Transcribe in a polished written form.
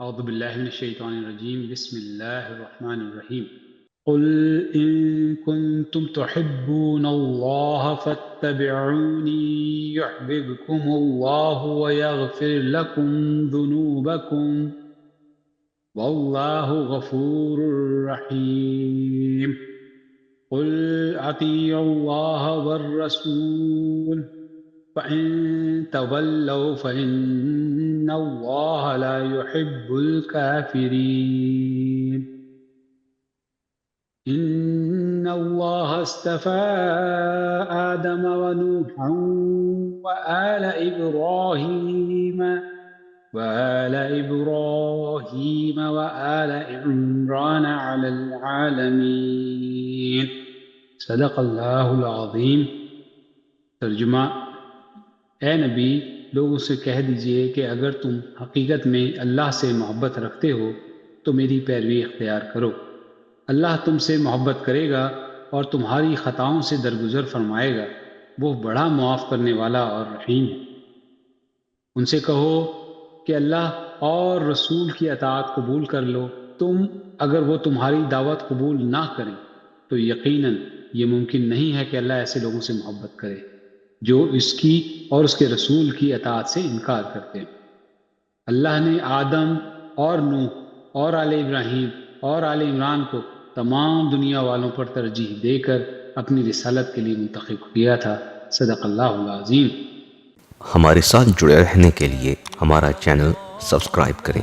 اعوذ باللہ من الشیطان الرجیم بسم اللہ الرحمن الرحیم قل ان کنتم تحبون اللہ فاتبعونی یحببکم اللہ ویغفر لکم ذنوبکم واللہ غفور رحیم قل اطیعوا اللہ والرسول فَإِن تَوَلَّوْا فَإِنَّ اللَّهَ لَا يُحِبُّ الْكَافِرِينَ إِنَّ اللَّهَ اصْطَفَى آدَمَ وَنُوحًا وآل إبراهيم وآل عمران على العالمين صدق اللہ العظیم۔ ترجمہ: اے نبی، لوگوں سے کہہ دیجئے کہ اگر تم حقیقت میں اللہ سے محبت رکھتے ہو تو میری پیروی اختیار کرو۔ اللہ تم سے محبت کرے گا اور تمہاری خطاؤں سے درگزر فرمائے گا۔ وہ بڑا معاف کرنے والا اور رحیم ہے۔ ان سے کہو کہ اللہ اور رسول کی اطاعت قبول کر لو۔ اگر وہ تمہاری دعوت قبول نہ کریں تو یقیناً یہ ممکن نہیں ہے کہ اللہ ایسے لوگوں سے محبت کرے جو اس کی اور اس کے رسول کی اطاعت سے انکار کرتے ہیں۔ اللہ نے آدم اور نوح اور آل ابراہیم اور آل عمران کو تمام دنیا والوں پر ترجیح دے کر اپنی رسالت کے لیے منتخب کیا تھا۔ صدق اللہ العظیم۔ ہمارے ساتھ جڑے رہنے کے لیے ہمارا چینل سبسکرائب کریں۔